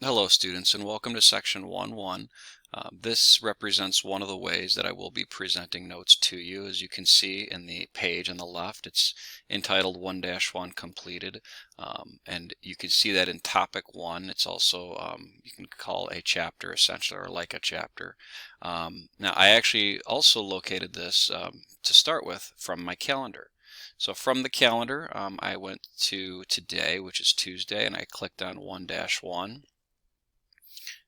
Hello students, and welcome to section 1.1. This represents one of the ways that I will be presenting notes to you. As you can see in the page on the left, it's entitled 1-1 completed, and you can see that in topic 1 it's also you can call a chapter essentially, or like a chapter. Now I actually also located this to start with from my calendar. So from the calendar I went to today, which is Tuesday, and I clicked on 1-1.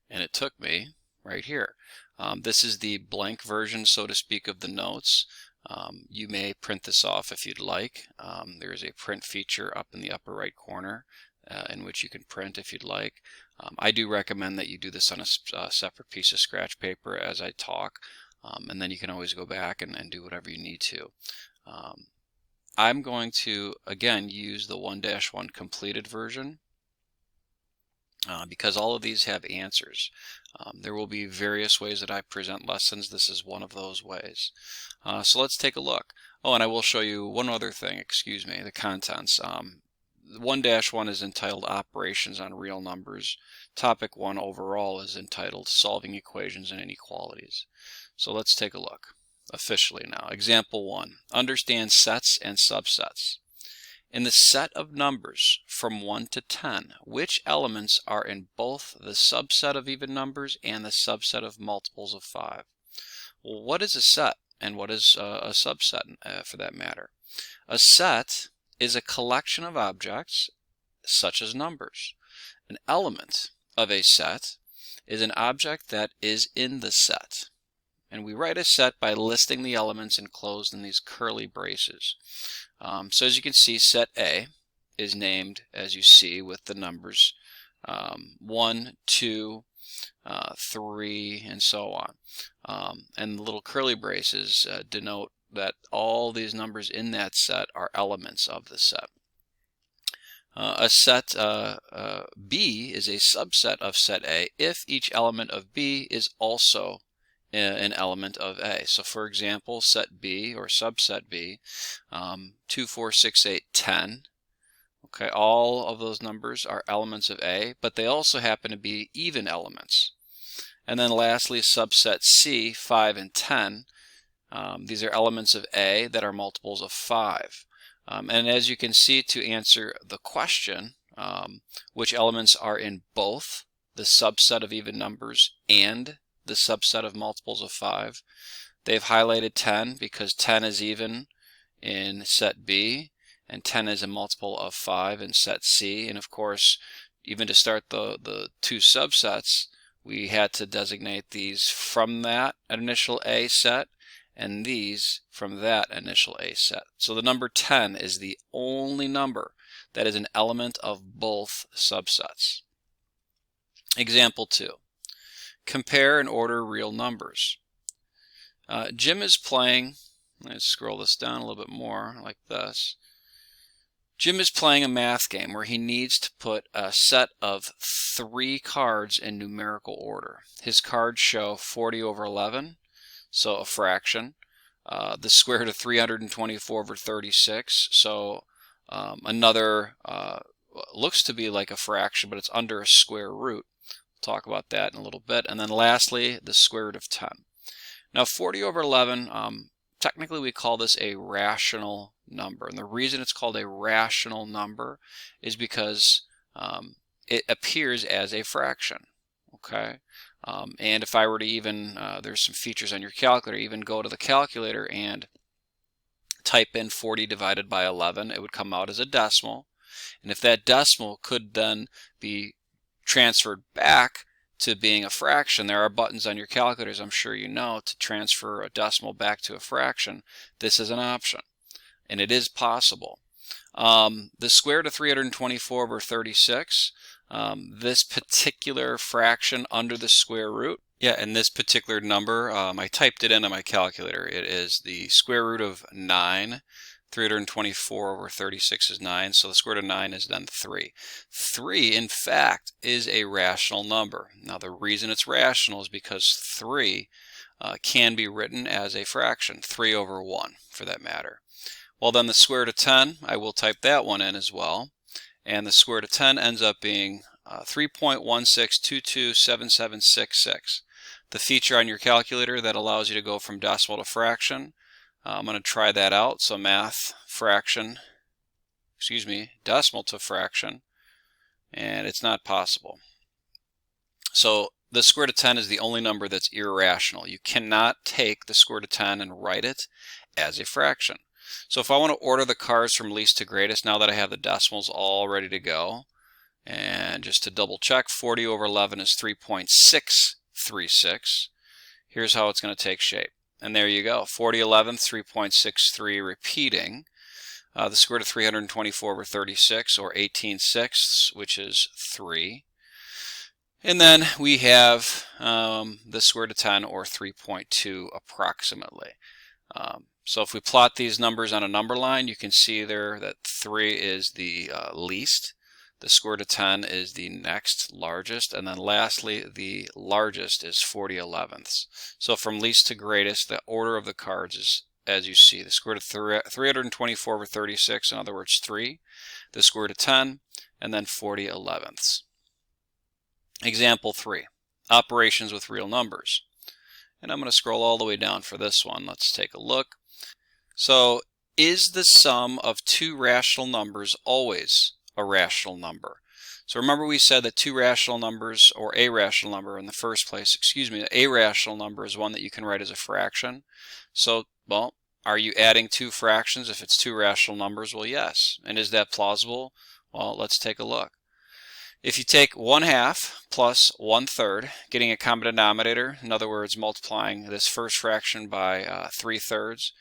And it took me right here. This is the blank version, so to speak, of the notes. You may print this off if you'd like. There is a print feature up in the upper right corner in which you can print if you'd like. I do recommend that you do this on a separate piece of scratch paper as I talk, and then you can always go back and do whatever you need to. I'm going to again use the 1-1 completed version. Because all of these have answers. There will be various ways that I present lessons. This is one of those ways. So let's take a look. Oh, and I will show you one other thing, excuse me, the contents. 1-1 is entitled Operations on Real Numbers. Topic 1 overall is entitled Solving Equations and Inequalities. So let's take a look officially now. Example 1. Understand sets and subsets. In the set of numbers from 1 to 10, which elements are in both the subset of even numbers and the subset of multiples of 5? Well, what is a set and what is a subset for that matter? A set is a collection of objects such as numbers. An element of a set is an object that is in the set. And we write a set by listing the elements enclosed in these curly braces. So as you can see, set A is named, as you see, with the numbers 1, 2, 3, and so on. And the little curly braces denote that all these numbers in that set are elements of the set. A set B is a subset of set A if each element of B is also an element of A. So for example, set B or subset B, 2, 4, 6, 8, 10. Okay, all of those numbers are elements of A, but they also happen to be even elements. And then lastly, subset C, 5 and 10. These are elements of A that are multiples of 5. And as you can see, to answer the question, which elements are in both the subset of even numbers and the subset of multiples of 5, they've highlighted 10 because 10 is even in set B and 10 is a multiple of 5 in set C. And of course, even to start the two subsets, we had to designate these from that initial A set and these from that initial A set. So the number 10 is the only number that is an element of both subsets. Example 2. Compare and order real numbers. Jim is playing, let's scroll this down a little bit more like this. Jim is playing a math game where he needs to put a set of 3 cards in numerical order. His cards show 40 over 11, so a fraction, the square root of 324 over 36, so another looks to be like a fraction, but it's under a square root. Talk about that in a little bit. And then lastly, the square root of 10. Now 40 over 11, technically we call this a rational number. And the reason it's called a rational number is because it appears as a fraction. Okay. And if I were to even, there's some features on your calculator, even go to the calculator and type in 40 divided by 11, it would come out as a decimal. And if that decimal could then be transferred back to being a fraction, there are buttons on your calculators, I'm sure you know, to transfer a decimal back to a fraction. This is an option, and it is possible. The square root of 324 over 36, this particular fraction under the square root, and this particular number, I typed it into my calculator. It is the square root of 9. 324 over 36 is 9, so the square root of 9 is then 3. 3, in fact, is a rational number. Now, the reason it's rational is because 3 can be written as a fraction, 3 over 1 for that matter. Well, then the square root of 10, I will type that one in as well, and the square root of 10 ends up being 3.16227766. The feature on your calculator that allows you to go from decimal to fraction. I'm going to try that out. So math, fraction, decimal to fraction, and it's not possible. So the square root of 10 is the only number that's irrational. You cannot take the square root of 10 and write it as a fraction. So if I want to order the cards from least to greatest, now that I have the decimals all ready to go, and just to double check, 40 over 11 is 3.636. Here's how it's going to take shape. And there you go, 40 11th, 3.63 repeating. The square root of 324 over 36, or 18/6, which is 3. And then we have the square root of 10, or 3.2 approximately. So if we plot these numbers on a number line, you can see there that 3 is the least, the square root of 10 is the next largest, and then lastly the largest is 40 11ths. So from least to greatest, the order of the cards is, as you see, the square root of 324 over 36, in other words 3, the square root of 10, and then 40 11ths. Example 3, operations with real numbers. And I'm going to scroll all the way down for this one. Let's take a look. So, is the sum of two rational numbers always a rational number? So remember we said that two rational numbers, or a rational number in the first place, a rational number is one that you can write as a fraction. So, well, are you adding two fractions if it's two rational numbers? Well, yes. And is that plausible? Well, let's take a look. If you take 1/2 plus 1/3, getting a common denominator, in other words, multiplying this first fraction by 3/3,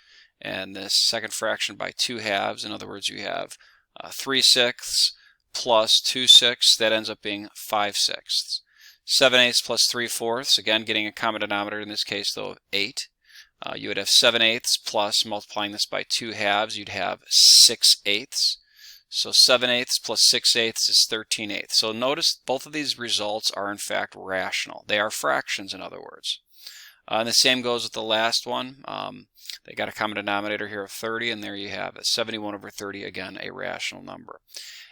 and this second fraction by 2/2, in other words, you have 3/6 plus 2/6, that ends up being 5/6. 7/8 plus 3/4, again getting a common denominator, in this case though 8. You would have 7/8 plus, multiplying this by 2/2, you'd have 6/8. So 7/8 plus 6/8 is 13/8. So notice both of these results are in fact rational. They are fractions, in other words. And the same goes with the last one. They got a common denominator here of 30, and there you have it. 71 over 30, again, a rational number.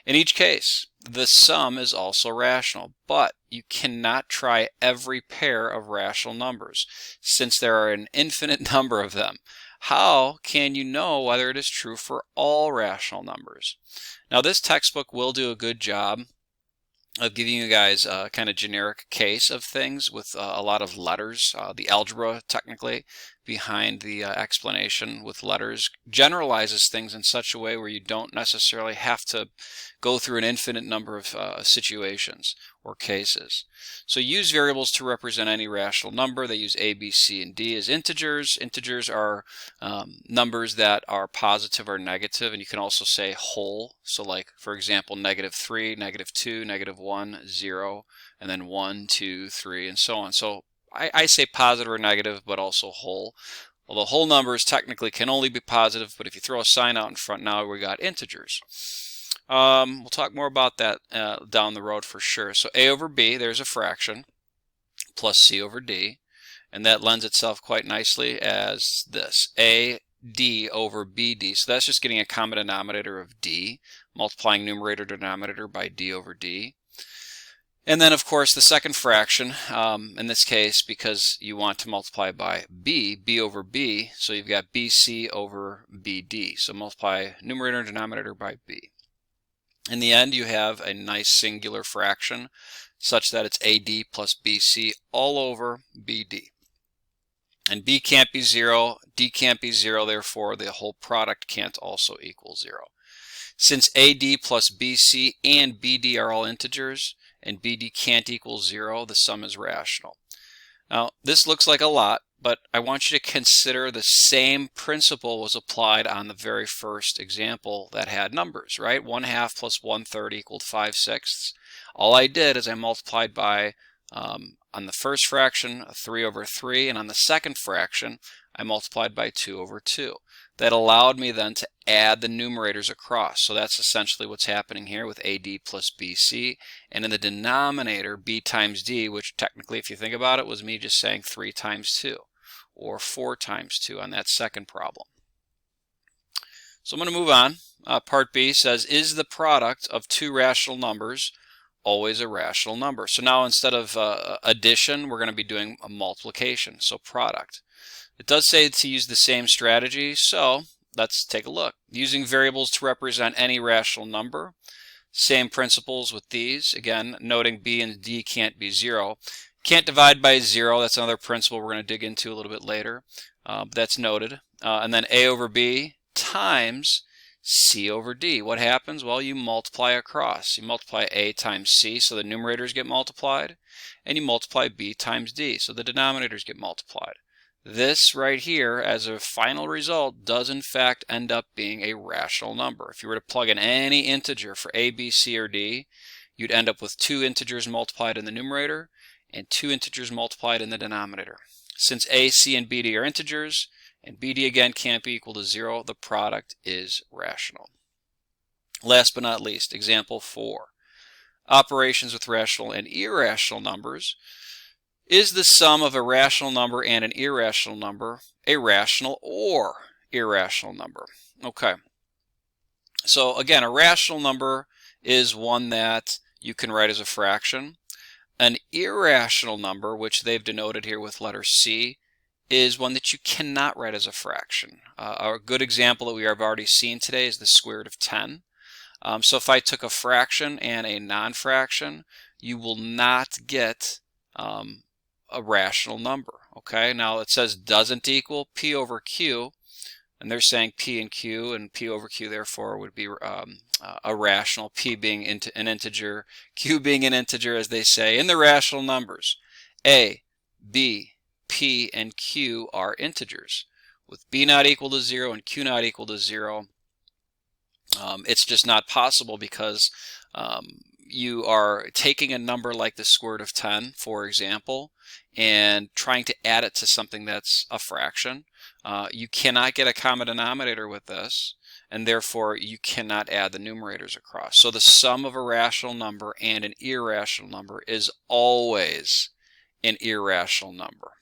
In each case, the sum is also rational, but you cannot try every pair of rational numbers, since there are an infinite number of them. How can you know whether it is true for all rational numbers? Now, this textbook will do a good job of giving you guys a kind of generic case of things with a lot of letters. The algebra, technically, behind the explanation with letters generalizes things in such a way where you don't necessarily have to go through an infinite number of situations or cases. So use variables to represent any rational number. They use A, B, C, and D as integers. Integers are numbers that are positive or negative, and you can also say whole. So like, for example, -3, -2, -1, 0, and then 1, 2, 3, and so on. So I say positive or negative, but also whole. Although whole numbers technically can only be positive, but if you throw a sign out in front, now we got integers. We'll talk more about that down the road for sure. So A over B, there's a fraction, plus C over D, and that lends itself quite nicely as this, AD over BD. So that's just getting a common denominator of D, multiplying numerator denominator by D over D. And then, of course, the second fraction, in this case, because you want to multiply by B, B over B, so you've got BC over BD. So multiply numerator and denominator by B. In the end, you have a nice singular fraction such that it's AD plus BC all over BD. And B can't be 0, D can't be 0, therefore the whole product can't also equal 0. Since AD plus BC and BD are all integers, and BD can't equal 0, the sum is rational. Now, this looks like a lot, but I want you to consider the same principle was applied on the very first example that had numbers, right? 1/2 plus 1/3 equaled 5/6. All I did is I multiplied by, on the first fraction, 3 over 3, and on the second fraction, I multiplied by 2 over 2. That allowed me then to add the numerators across. So that's essentially what's happening here with AD plus BC. And in the denominator, B times D, which technically, if you think about it, was me just saying 3 times 2, or 4 times 2 on that second problem. So I'm going to move on. Part B says, is the product of two rational numbers always a rational number. So now instead of addition, we're going to be doing a multiplication, so product. It does say to use the same strategy, so let's take a look. Using variables to represent any rational number. Same principles with these. Again, noting b and d can't be 0. Can't divide by 0. That's another principle we're going to dig into a little bit later. But that's noted. And then a over b times c over d. What happens? Well, you multiply across. You multiply a times c, so the numerators get multiplied, and you multiply b times d, so the denominators get multiplied. This right here, as a final result, does in fact end up being a rational number. If you were to plug in any integer for a, b, c, or d, you'd end up with 2 integers multiplied in the numerator and 2 integers multiplied in the denominator. Since a, c, and b, d are integers, and BD again can't be equal to 0, the product is rational. Last but not least, example 4. Operations with rational and irrational numbers. Is the sum of a rational number and an irrational number a rational or irrational number? Okay. So again, a rational number is one that you can write as a fraction. An irrational number, which they've denoted here with letter C, is one that you cannot write as a fraction. A good example that we have already seen today is the square root of 10. So if I took a fraction and a non-fraction, you will not get a rational number. Okay, now it says doesn't equal p over q, and they're saying p and q, and p over q therefore would be a rational, p being an integer, q being an integer, as they say in the rational numbers. A, b, p, and q are integers. With b not equal to 0 and q not equal to 0, it's just not possible, because you are taking a number like the square root of 10, for example, and trying to add it to something that's a fraction. You cannot get a common denominator with this, and therefore you cannot add the numerators across. So the sum of a rational number and an irrational number is always an irrational number.